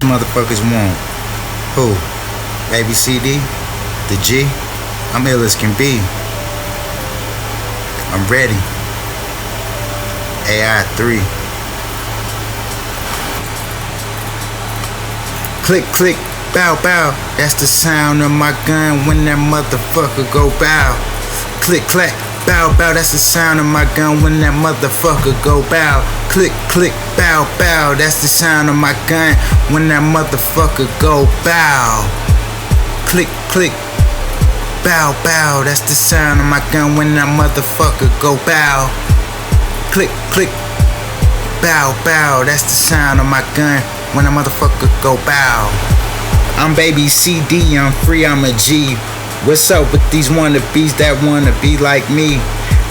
Motherfuckers want who? Baby CD? The G? I'm ill as can be. I'm ready. AI 3. Click, click, bow, bow. That's the sound of my gun when that motherfucker go bow. Click, clack, bow, bow. That's the sound of my gun when that motherfucker go bow. Click, click, bow, bow. That's the sound of my gun when that motherfucker go bow. Click, click, bow, bow. That's the sound of my gun when that motherfucker go bow. Click, click, bow, bow. That's the sound of my gun when a motherfucker go bow. I'm Baby CD, I'm free, I'm a G. What's up with these wannabes that wanna be like me?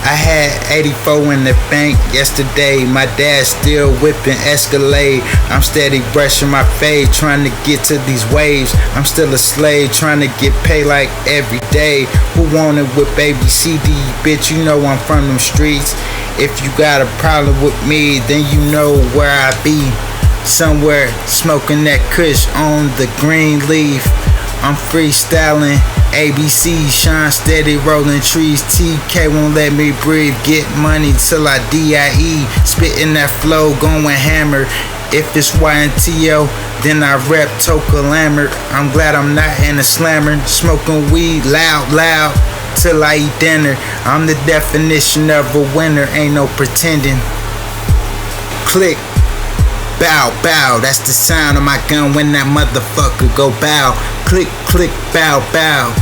I had 84 in the bank yesterday. My dad still whipping Escalade. I'm steady brushing my fade, trying to get to these waves. I'm still a slave, trying to get paid like every day. Who want it with Baby CD? Bitch, you know I'm from them streets. If you got a problem with me, then you know where I be. Somewhere smoking that kush on the green leaf. I'm freestyling, ABC, shine steady, rolling trees. TK won't let me breathe, get money till I DIE. Spitting that flow, going hammer. If it's YNTO, then I rep Toka Lammert. I'm glad I'm not in a slammer. Smoking weed loud, loud, till I eat dinner. I'm the definition of a winner, ain't no pretending. Click, bow, bow, that's the sound of my gun when that motherfucker go bow. Click, click, bow, bow,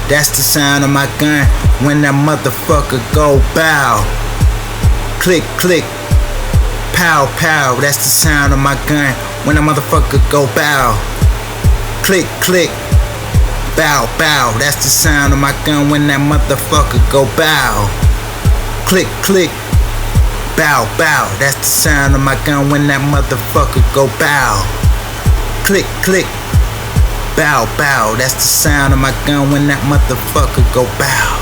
that's the sound of my gun when that motherfucker go bow. Click, click, pow, pow, that's the sound of my gun when that motherfucker go bow. Click, click, bow, bow, that's the sound of my gun when that motherfucker go bow. Click, click, bow, bow, that's the sound of my gun when that motherfucker go bow. Click, click, bow, bow, that's the sound of my gun when that motherfucker go bow.